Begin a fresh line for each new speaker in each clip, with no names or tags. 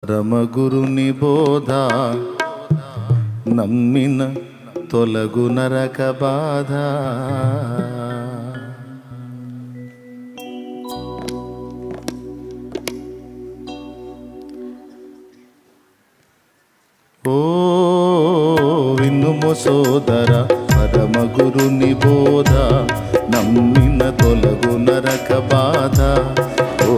పరమగురుని బోధ నమ్మిన తొలగు నరక బాధ. ఓ వినుము సోదర, పరమగురుని బోధ నమ్మిన తొలగు నరక బాధ. ఓ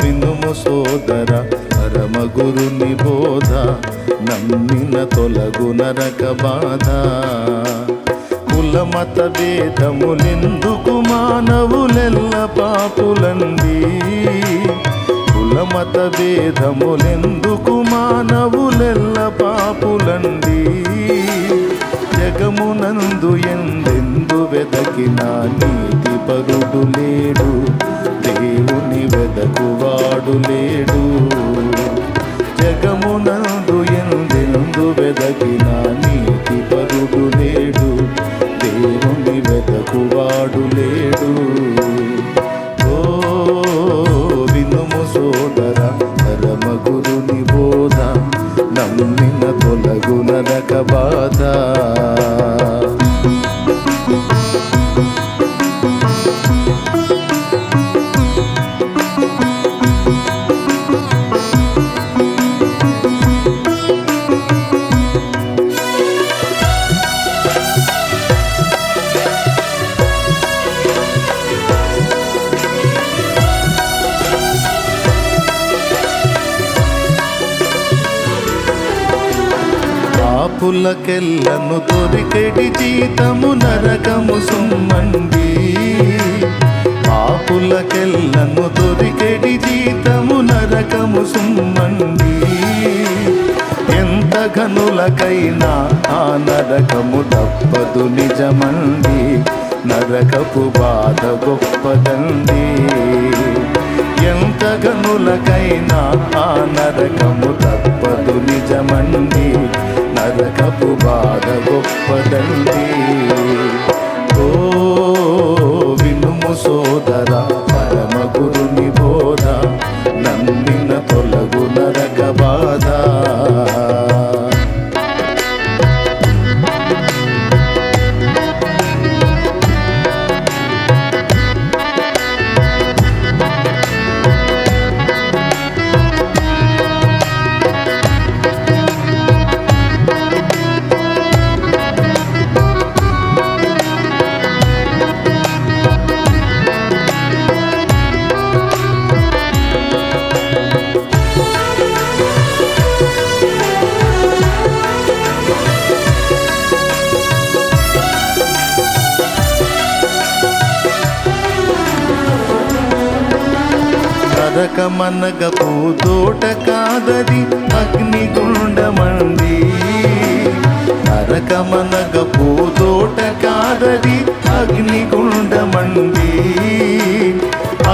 వినుము సోదర, పరమగురుని బోధ నమ్మిన తొలగు నరక బాధ. కులమత భేదములెందుకు మానవులెల్ల పాపులండి. కులమత భేదములెందుకు మానవులెల్ల పాపులండి. జగమునందు ఎందెందు వెదకిన నీతి పరుడు లేడు, దేవుని వెదకువాడు లేడు. జగమునందు ఎందెందు వెదకిన నీతి పరుడు లేడు, దేవుని వెదకువాడు లేడు. ఓ వినుము సోదర, పరమగురుని బోధ నమ్మిన తొలగు నరక బాధ. పాపులకెల్లను దొరికెడి జీతము నరకము సుమ్మండి. పాపులకెల్లను దొరికెడి జీతము నరకము సుమ్మండి. ఎంత ఘనులకైనా ఆ నరకము తప్పదు నిజమండి. నరకపు బాధ గొప్పదండి. ఎంత ఘనులకైనా ఆ నరకము తప్పదు నిజమండి. నరకపు బాధ గొప్పదండి. ఓ వినుము సోదర, పరమగురుని బోధ నమ్మిన తొలగు నరక బాధ. నరకమనగ పూతోట కాదది అగ్నిగుండమండి. నరకమనగ పూతోట కాదది అగ్నిగుండమండి.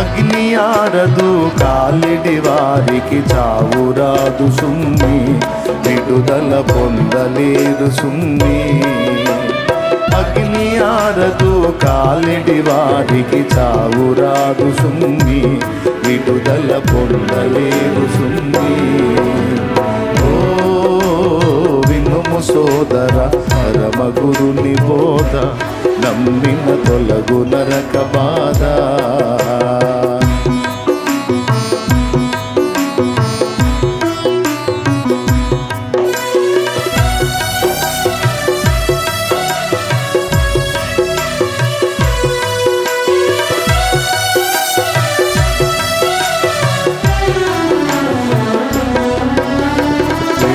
అగ్ని ఆరదు కాలిడి వారికి చావురాదు సుమ్మి, విడుదల పొందలేరు సుమ్మి. అగ్ని ఆరదు కాలిడి వారికి చావురాదు సుమ్మి, విడుదల పొందలేరు సుమ్మి. ఓ వినుము సోదర, పరమగురుని బోధ నమ్మిన తొలగు నరక బాధ.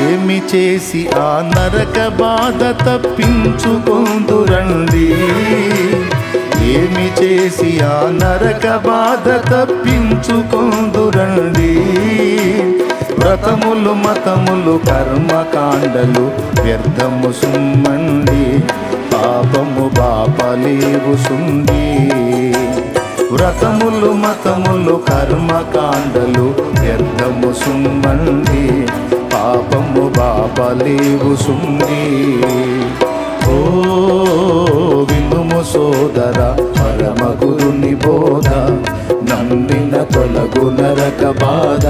ఏమి చేసి ఆ నరక బాధ తప్పించుకొందురండి. ఏమి చేసి ఆ నరక బాధ తప్పించుకొందురండి. వ్రతములు మతములు కర్మకాండలు వ్యర్థము సుమ్మండి. పాపము బాపలేవు సుండి. వ్రతములు మతములు కర్మకాండలు వ్యర్థము సుమ్మండి. పాపము బాపలేవు సుండి. ఓ వినుము సోదర, పరమగురుని బోధ నమ్మిన తొలగు నరక బాధ.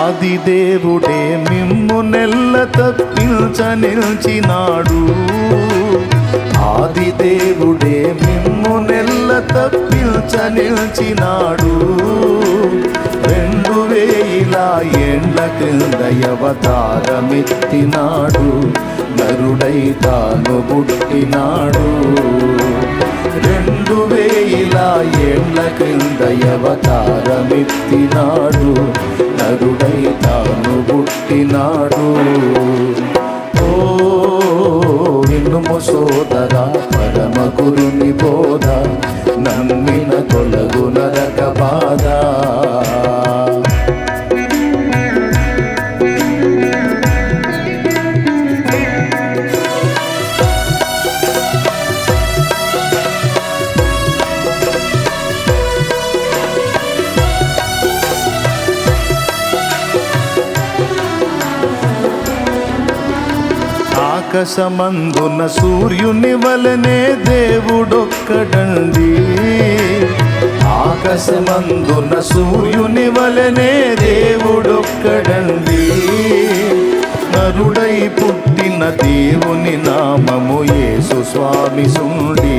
ఆది దేవుడే మిమ్ము నెల్ల తప్పించ నిల్చినాడు. ఆది దేవుడే మిమ్ము నెల్ల తప్పించ నిల్చినాడు. 2000 ఏండ్ల క్రింద అవతారమెత్తినాడు. నరుడై తాను పుట్టినాడు. 2000 ఏండ్ల క్రింద అవతారమెత్తినాడు. నరుడై తాను పుట్టినాడు. ఓ వినుము సోదరా పరమ గురుని బోధ, నమ్మిన తొలగు నరక బాధ. ఆకాశమందున సూర్యుని వలనే దేవుడొక్కడండి. ఆకాశమందున సూర్యుని వలనే దేవుడొక్కడండి. నరుడై పుట్టిన దేవుని నామము యేసు స్వామి సుండి,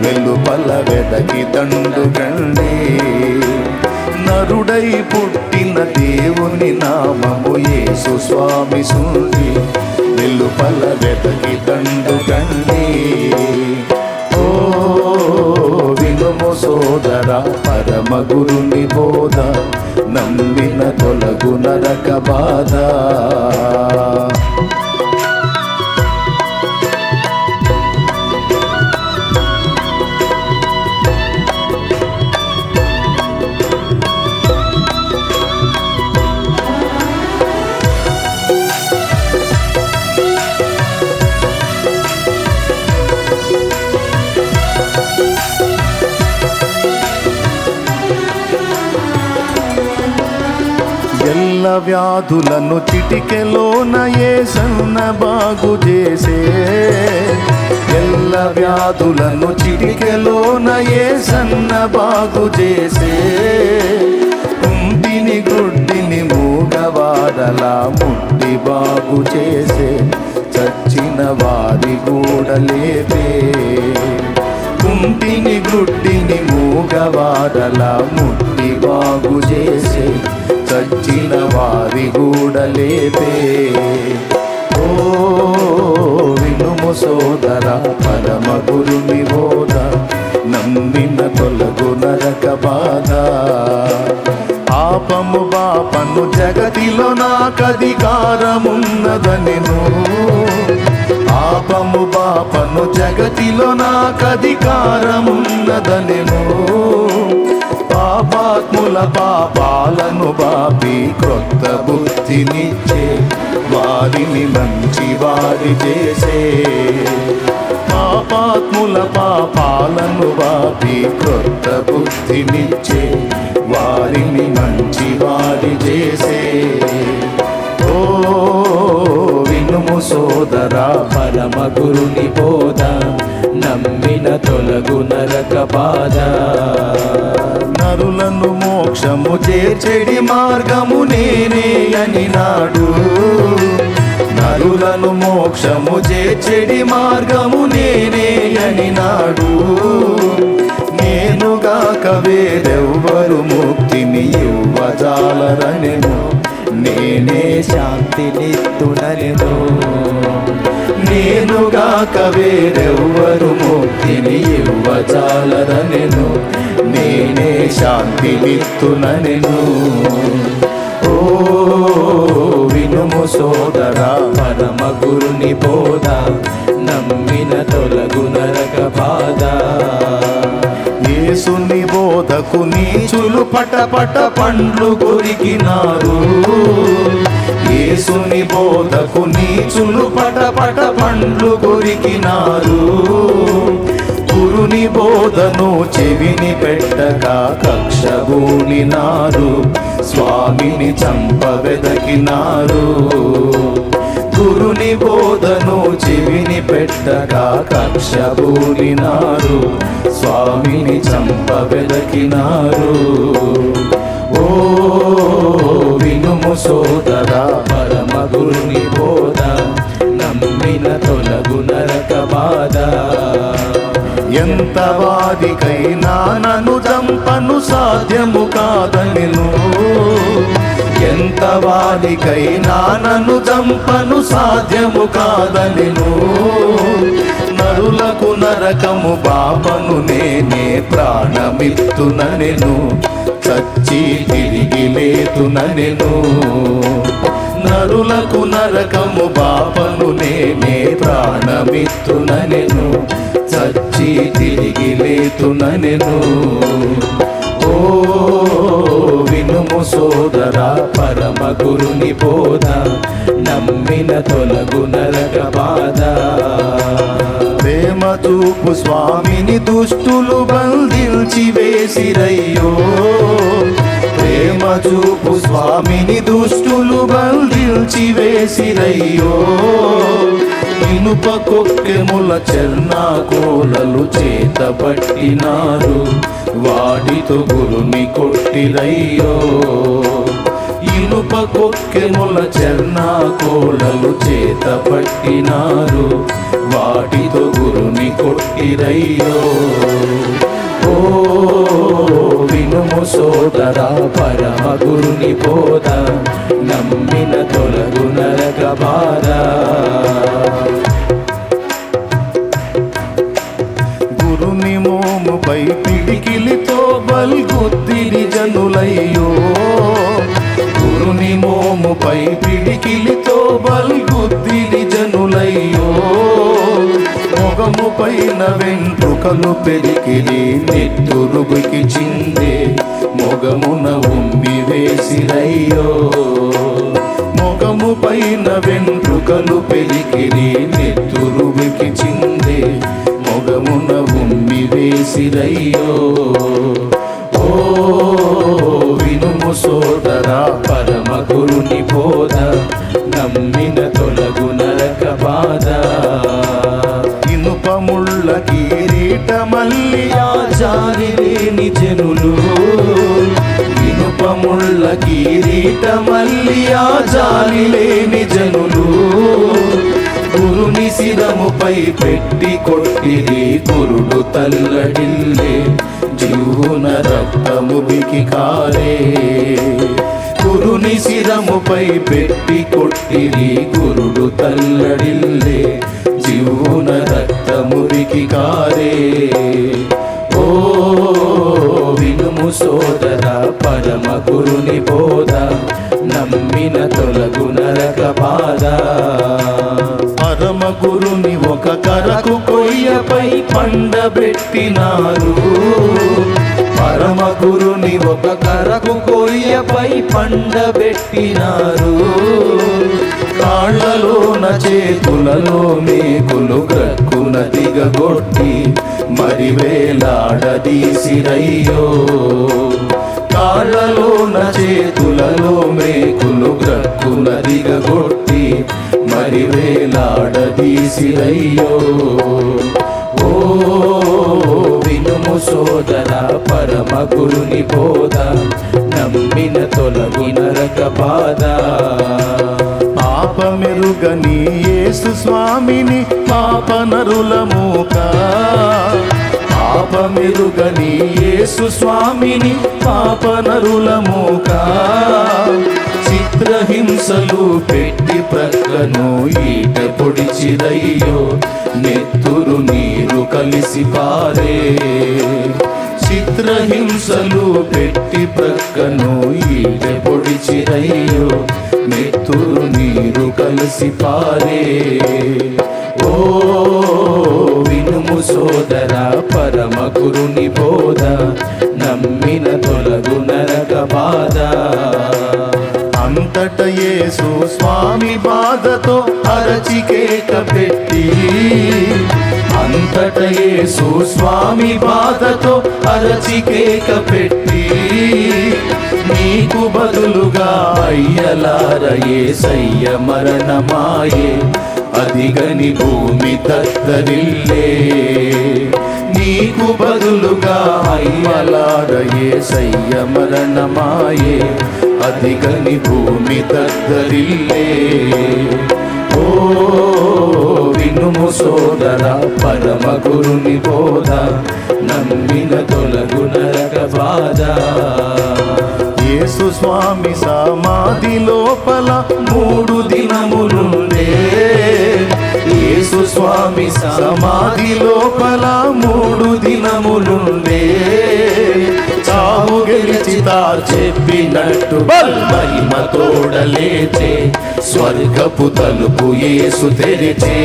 వెలుపల వెదకి దండుగండి. నరుడై పుట్టిన దేవుని నామము యేసు స్వామి సుండి, వెలుపల వెదకి దండుగండి. ఓ వినుము సోదరా పరమ గురుని బోధ, నమ్మిన తొలగు నరక బాధ. ఎల్ల వ్యాధులను చిటికెలోన యేసన్న బాగు చేసే. ఎల్ల వ్యాధులను చిటికెలోన యేసన్న బాగు చేసే. కుంటిని గుడ్డిని మూగవాడలా ముట్టి బాగు చేసే. చచ్చిన వారి గూడ లేపే. కుంటిని గుడ్డిని మూగవాడలా ముట్టి బాగు చేసే. చచ్చిన వారి గూడ లేపే. ఓ వినుము సోదరా పరమ గురుని బోధ, నమ్మిన తొలగు నరక బాధ. పాపము బాపను జగతిలో నాకధికారమున్నదనెను. పాపము బాపను జగతిలో నాకధికారమున్నదనెను. పాపాత్ముల పాపాలను బాపి క్రొత్త బుద్ధినిచ్చే. వారిని మంచి వారి చేసే. పాపాత్ముల పాపాలను బాపి క్రొత్త బుద్ధినిచ్చే. వారిని మంచి వారి చేసే. ఓ వినుము సోదరా పరమ గురుని బోధ, నమ్మిన తొలగు నరక బాధ. నరులను మోక్షము చేర్చెడి మార్గము నేనే అనినాడు. నరులను మోక్షము చేర్చెడి మార్గము నేనే అనినాడు. నేనుగాక వేరెవ్వరు ముక్తిని ఇవ్వజాలరనెను. నేనే శాంతినిత్తుననెను. నేనుగాక వేరెవ్వరు ముక్తిని ఇవ్వజాలరనెను. నేనే శాంతినిత్తుననెను. ఓ వినుము సోదరా పరమ గురుని బోధ, నమ్మిన తొలగు నరక బాధ. యేసుని బోధ బోధకు నీచులు పటపట పండ్లు కొరికినారు. యేసుని బోధకు నీచులు పటపట పండ్లు కొరికినారు. గురుని బోధను చెవిని పెట్టక కక్షబూనినారు. స్వామిని చంపవెదకినారు. గురుని బోధను చెవిని పెట్టక కక్షబూనినారు. స్వామిని చంపవెదకినారు. ఓ వినుము సోదరా, పరమ గురుని బోధ నమ్మిన తొలగు నరక బాధ. ఎంత వాదికైనా నన్ను చంపను సాధ్యము కాదనెను. ఎంత వాదికైనా నన్ను చంపను సాధ్యము కాదనెను. నరులకు నరకము పాపను నేనే ప్రాణమిత్తుననెను. చచ్చి తిరిగి లేతుననెను. నరులకు నరకము పాపను నేనే ప్రాణమిత్తుననెను. చచ్చి తిరిగి లేతుననెను. ఓ వినుము సోదరా, పరమ గురుని బోధ నమ్మిన తొలగు నరక బాధ. ప్రేమ చూపు స్వామిని దుష్టులు బంధించి వేసిరయ్యో. ప్రేమ చూపు స్వామిని దుష్టులు బంధించి వేసిరయ్యో. ఇనుప కొక్కెముల చెర్నాకోలలు చేతబట్టినారు. వాటితో గురుని కొట్టిరయ్యో. ఇనుప కొక్కెముల చెర్నాకోలలు చేతబట్టినారు. వాటితో గురుని కొట్టిరయ్యో. ఓ వినుము సోదరా, పరమ గురుని బోధ నమ్మిన తొలగు నరక బాధ. గురుని మోముపై పిడికిలితో బల్గుద్దిరి జనులయ్యో. గురుని మోముపై పిడికిలితో బల్గుద్దిరి జనులయ్యో. మొగము పైన వెంట్రుకలు పెరికిరి నెత్తురుబుకి చిందే. మొగమున ఉమ్మి వేసిరయ్యో. మొగము పైన వెంట్రుకలు పెరికిరి నెత్తురుబుకి చిందే. మొగమున ఉమ్మి వేసిరయ్యో. ఓ వినుము సోదరా, పరమ గురుని బోధ నమ్మిన తొలగు నరక బాధ. ఇనుపముళ్ళ కిరీటమల్లి ఆచారి లేని జనులు. ఇనుపముళ్ళ కిరీటమల్లి ఆచారి లేని జనులు. గురుని శిరముపై పెట్టి కొట్టిరి గురుడు తల్లడిల్లే. జీవున రక్తము బికి కారే. గురుని శిరముపై పెట్టి కొట్టిరి గురుడు తల్లడిల్లే. జీవున రక్తము బికి కారే. ఓ వినుము సోదరా, పరమ గురుని బోధ నమ్మిన తొలగు నరక బాధ. పరమ గురుని ఒక కరకు కొయ్యపై పండబెట్టినారు. పరమ గురుని ఒక కరకు కొయ్యపై పండబెట్టినారు. కాళ్ళలోన చేతులలో మేకులు గ్రక్కున దిగగొట్టి మరి వేలాడదీసిరయ్యో. కాళ్ళలోన చేతులలో మేకులు గ్రక్కున దిగగొట్టి మరి వేలాడదీసిరయ్యో. ఓ వినుము సోదరా, పరమ గురుని బోధ నమ్మిన తొలగు నరక బాధ. పాపమెరుగని యేసు స్వామిని పాపనరుల మూక. పాపమెరుగని యేసు స్వామిని పాపనరుల మూక. చిత్రహింసలు పెట్టి ప్రక్కను ఈట పొడిచిరయ్యో. నెత్తురు నీరు కలిసి పారే. చిత్రహింసలు పెట్టి ప్రక్కను ఈట పొడిచిరయ్యో. నెత్తురు నీరు కలిసి పారే. ఓ వినుము సోదరా, పరమ గురుని బోధ నమ్మి బాధతో అరచి కేక పెట్టి, అంతట యేసు స్వామి బాధతో అరచి కేక పెట్టి, నీకు బదులుగా అయ్యలార యేసయ్య మరణమాయే, అదిగని భూమి తత్తరిల్లే. నీకు బదులుగా అయ్యలార యేసయ్య మరణమాయే, అదిగని భూమి తత్తరిల్లే. ఓ వినుము సోదర పరమ గురుని బోధ, నమ్మిన తొలగు నరక బాధ. యేసు స్వామి సమాధి లోపల 3 దినములుండే, యేసు స్వామి సమాధి లోపల 3 దినములుండే. చావు గెలిచితా చెప్పినట్టు మహిమ తోడలేచే, స్వర్గపు తలుపు యేసు తెరిచే.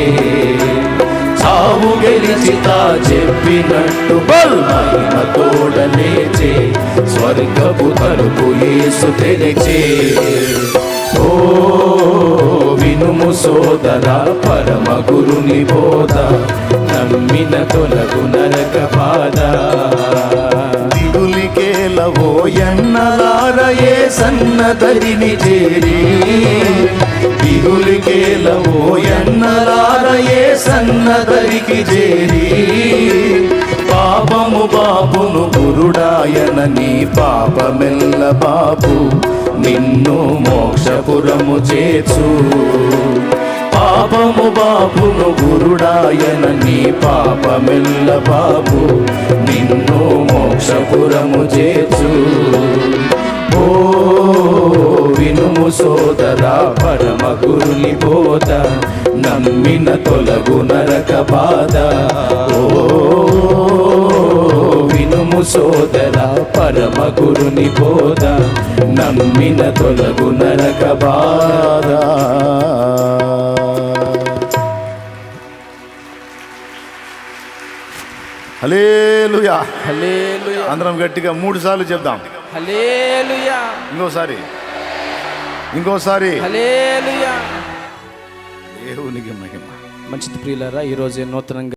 చావు గెలిచితా చెప్పినట్టు మహిమ తోడలేచే, స్వర్గపు తలుపు యేసు తెరిచే. ఓ వినుము సోదర పరమ గురుని బోధ, నమ్మిన తొలగు నరక బాధ. దిగులికేలవో ఎన్నలార యేసన్నదరిని చేరి, దిగులికేలవో ఎన్నలార యేసన్నదరికి చేరి. పాపము బాపును గురుడాయన, నీ పాపమెల్ల బాపు నిన్ను మోక్షపురము చేర్చు. పాపము బాపును గురుడాయన, నీ పాపమెల్ల బాపు నిన్ను మోక్షపురము చేర్చు. ఓ వినుము సోదర పరమ గురుని బోధ, నమ్మిన తొలగు నరక బాధ. ఓ వినుము సోదర పరమ గురుని బోధ, నమ్మిన తొలగు నరక బాధ. హల్లెలూయా,
హల్లెలూయా.
అందరం గట్టిగా 3 సార్లు చెప్దాం.
హల్లెలూయా,
ఇంకోసారి
హల్లెలూయా.
దేవునికి మహిమ.
మంచిది ప్రియులారా, ఈరోజు నూతనంగా